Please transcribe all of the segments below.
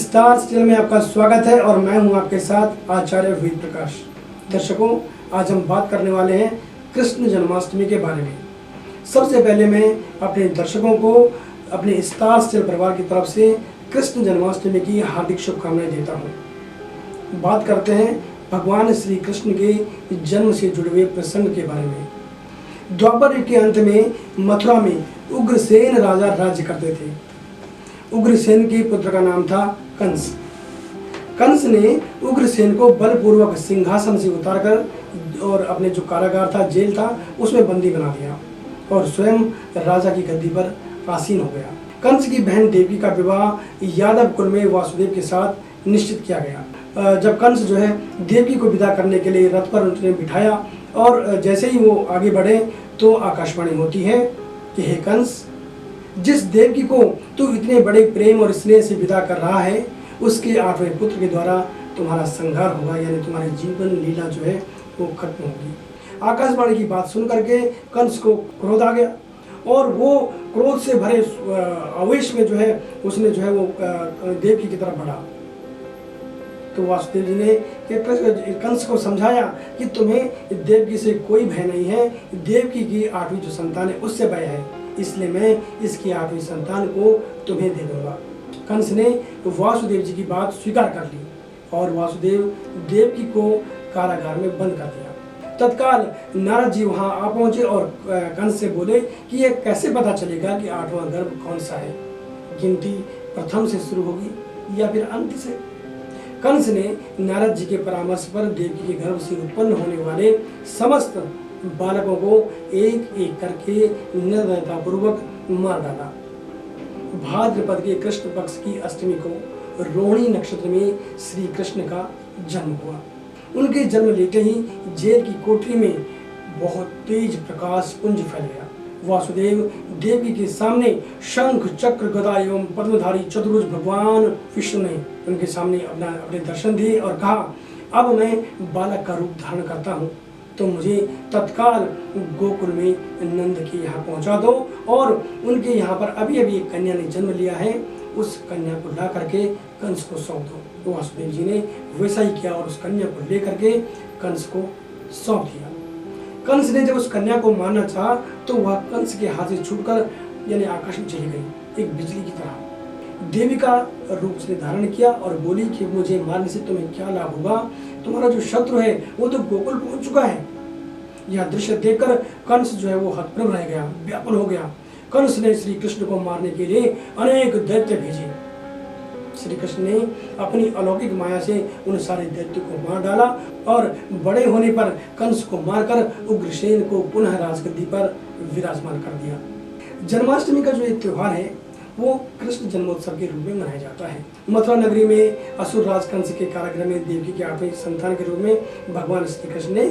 Stars channel में आपका स्वागत है और मैं हूं आपके साथ आचार्य वीर प्रकाश। दर्शकों, आज हम बात करने वाले हैं कृष्ण जन्माष्टमी के बारे में। सबसे पहले मैं अपने दर्शकों को अपने स्टार्स चैनल परिवार की तरफ से कृष्ण जन्माष्टमी की हार्दिक शुभकामनाएं देता हूं। बात करते हैं भगवान श्री कृष्ण के जन्म से जुड़े हुए प्रसंग के बारे में। द्वापर युग के अंत में मथुरा में उग्रसेन राजा राज्य करते थे। उग्रसेन के पुत्र का नाम था कंस। कंस ने उग्रसेन को बलपूर्वक सिंहासन से उतारकर और अपने जो कारागार था, जेल था, उसमें बंदी बना दिया और स्वयं राजा की गद्दी पर आसीन हो गया। कंस की बहन देवकी का विवाह यादव कुल में वासुदेव के साथ निश्चित किया गया। जब कंस जो है देवकी को विदा करने के लिए रथ पर उन्हें बिठाया और जैसे ही वो आगे बढ़े तो आकाशवाणी होती है कि हे कंस, जिस देवकी को तू इतने बड़े प्रेम और स्नेह से विदा कर रहा है, उसके 8वें पुत्र के द्वारा तुम्हारा संहार होगा, यानी तुम्हारी जीवन लीला जो है वो खत्म होगी। आकाशवाणी की बात सुन करके कंस को क्रोध आ गया और वो क्रोध से भरे आवेश में जो है उसने जो है वो देवकी की तरफ बढ़ा। तो वासुदेव जी ने कंस को समझाया कि तुम्हें देवकी से कोई भय नहीं है, देवकी की 8वीं जो संतान है उससे भय है, इसलिए मैं इसकी 8वीं संतान को तुम्हें दे दूंगा। कंस ने वासुदेव जी की बात स्वीकार कर ली और वासुदेव देवकी को कारागार में बंद कर दिया। तत्काल नारद जी वहां आ पहुंचे और कंस से बोले कि ये कैसे पता चलेगा कि 8वां गर्भ कौन सा है, गिनती प्रथम से शुरू होगी या फिर अंत से। कंस ने नारद जी के परामर्श पर देवकी के गर्भ से उत्पन्न होने वाले समस्त बालकों को एक एक करके निर्दयतापूर्वक मार डाला। भाद्रपद के कृष्ण पक्ष की अष्टमी को रोहिणी नक्षत्र में श्री कृष्ण का जन्म हुआ। उनके जन्म लेते ही जेल की कोठरी में बहुत तेज प्रकाश पुंज फैल गया। वासुदेव देवी के सामने शंख, चक्र, गदा एवं पद्मधारी चतुर्भुज भगवान विष्णु ने उनके सामने अपने दर्शन दिए और कहा, अब मैं बालक का रूप धारण करता हूँ, तो मुझे तत्काल गोकुल में नंद के यहाँ पहुँचा दो और उनके यहाँ पर अभी अभी एक कन्या ने जन्म लिया है, उस कन्या को ला करके कंस को सौंप दो। तो वासुदेव जी ने वैसा ही किया और उस कन्या को ले करके कंस को सौंप दिया। कंस ने जब उस कन्या को मारना चाहा तो वह कंस के हाथ से छूटकर यानी आकाश में चली गई, एक बिजली की तरह। देवी का रूप उसने धारण किया और बोली कि मुझे मारने से तुम्हें क्या लाभ होगा, तुम्हारा जो शत्रु है वो तो गोकुल पहुंच चुका है। यह दृश्य देखकर कंस जो है वो हतप्रभ रह गया, व्याकुल हो गया। कंस ने श्री कृष्ण को मारने के लिए अनेक दैत्य भेजे। श्री कृष्ण ने अपनी अलौकिक माया से उन सारे दैत्यों को मार डाला और बड़े होने पर कंस को मारकर उग्रसेन को पुनः राजगद्दी पर विराजमान कर दिया। जन्माष्टमी का जो ये त्योहार है वो कृष्ण जन्मोत्सव के रूप में मनाया जाता है। मथुरा नगरी में असुर राज कंस के कारागृह में देवकी के 8वें संतान के रूप में भगवान श्री कृष्ण ने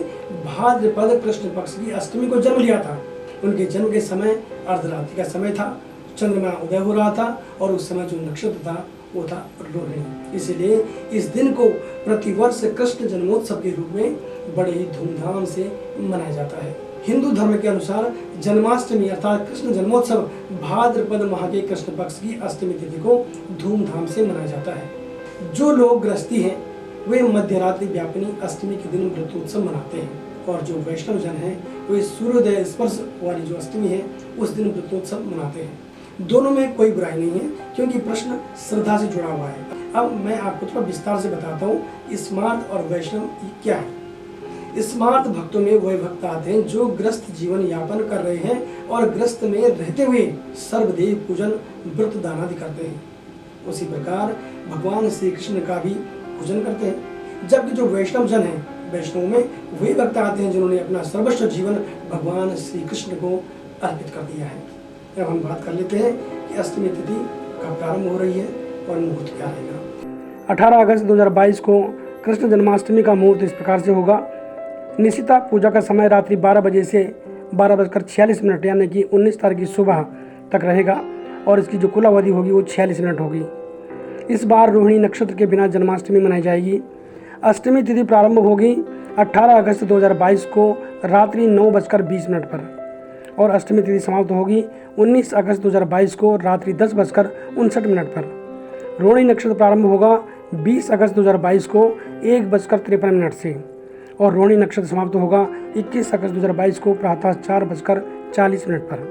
भाद्रपद कृष्ण पक्ष की अष्टमी को जन्म लिया था। उनके जन्म के समय अर्धरात्रि का समय था, चंद्रमा उदय हो रहा था और उस समय जो नक्षत्र था वो था रोहिणी। इसलिए इस दिन को प्रतिवर्ष कृष्ण जन्मोत्सव के रूप में बड़े ही धूमधाम से मनाया जाता है। हिंदू धर्म के अनुसार जन्माष्टमी अर्थात कृष्ण जन्मोत्सव भाद्रपद माह के कृष्ण पक्ष की अष्टमी तिथि को धूमधाम से मनाया जाता है। जो लोग गृहस्थी हैं वे मध्यरात्रि व्यापिनी अष्टमी के दिन व्रतोत्सव मनाते हैं और जो वैष्णव जन हैं वे सूर्योदय स्पर्श वाली जो अष्टमी है उस दिन व्रतोत्सव मनाते हैं। दोनों में कोई बुराई नहीं है क्योंकि प्रश्न श्रद्धा से जुड़ा हुआ है। अब मैं आपको थोड़ा विस्तार से बताता हूँ स्मार्त और वैष्णव क्या है। स्मार्त भक्तों में वह भक्त आते हैं जो ग्रस्त जीवन यापन कर रहे हैं और ग्रस्त में रहते हुए सर्वदेव पूजन व्रत दान आदि करते हैं। उसी प्रकार भगवान श्री कृष्ण का भी पूजन करते हैं। जबकि जो वैष्णव जन है, वैष्णव में वही भक्त आते हैं जिन्होंने अपना सर्वस्व जीवन भगवान श्री कृष्ण को अर्पित कर दिया है। अब हम बात कर लेते हैं कि अष्टमी तिथि कब प्रारंभ हो रही है और मुहूर्त क्या रहेगा। 18 अगस्त 2022 को कृष्ण जन्माष्टमी का मुहूर्त इस प्रकार से होगा। निशिता पूजा का समय रात्रि 12 बजे से 12:46 यानी कि 19 तारीख की सुबह तक रहेगा और इसकी जो कुल अवधि होगी वो 46 मिनट होगी। इस बार रोहिणी नक्षत्र के बिना जन्माष्टमी मनाई जाएगी। अष्टमी तिथि प्रारंभ होगी 18 अगस्त 2022 को रात्रि 9:20 पर और अष्टमी तिथि समाप्त होगी 19 अगस्त 2022 को रात्रि 10:59 पर। रोहिणी नक्षत्र प्रारंभ होगा 20 अगस्त 2022 को 1:53 से और रोहिणी नक्षत्र समाप्त होगा 21 अगस्त 2022 को प्रातः 4:40 पर।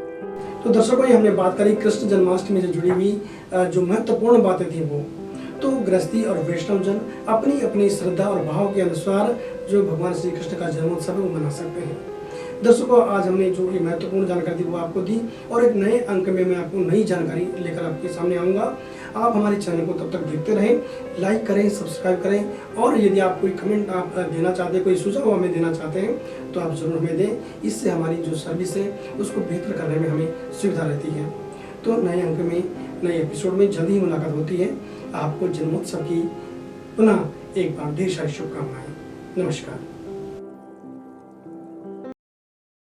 तो दर्शकों, ये हमने बात करी कृष्ण जन्माष्टमी से जुड़ी हुई जो महत्वपूर्ण बातें थी वो। तो गृहस्थी और वैष्णव जन अपनी अपनी श्रद्धा और भाव के अनुसार जो भगवान श्री कृष्ण का जन्मोत्सव है वो मना सकते हैं। दर्शकों, आज हमने जो ये महत्वपूर्ण जानकारी दी वो आपको दी और एक नए अंक में मैं आपको नई जानकारी लेकर आपके सामने आऊँगा। आप हमारे चैनल को तब तक देखते रहें, लाइक करें, सब्सक्राइब करें और यदि आप कोई कमेंट आप देना चाहते हैं, कोई सुझाव हमें देना चाहते हैं तो आप ज़रूर हमें दें। इससे हमारी जो सर्विस है उसको बेहतर करने में हमें सुविधा रहती है। तो नए अंक में, नए एपिसोड में जल्दी ही मुलाकात होती है। आपको जन्मोत्सव की पुनः एक बार ढेर सारी शुभकामनाएं। नमस्कार।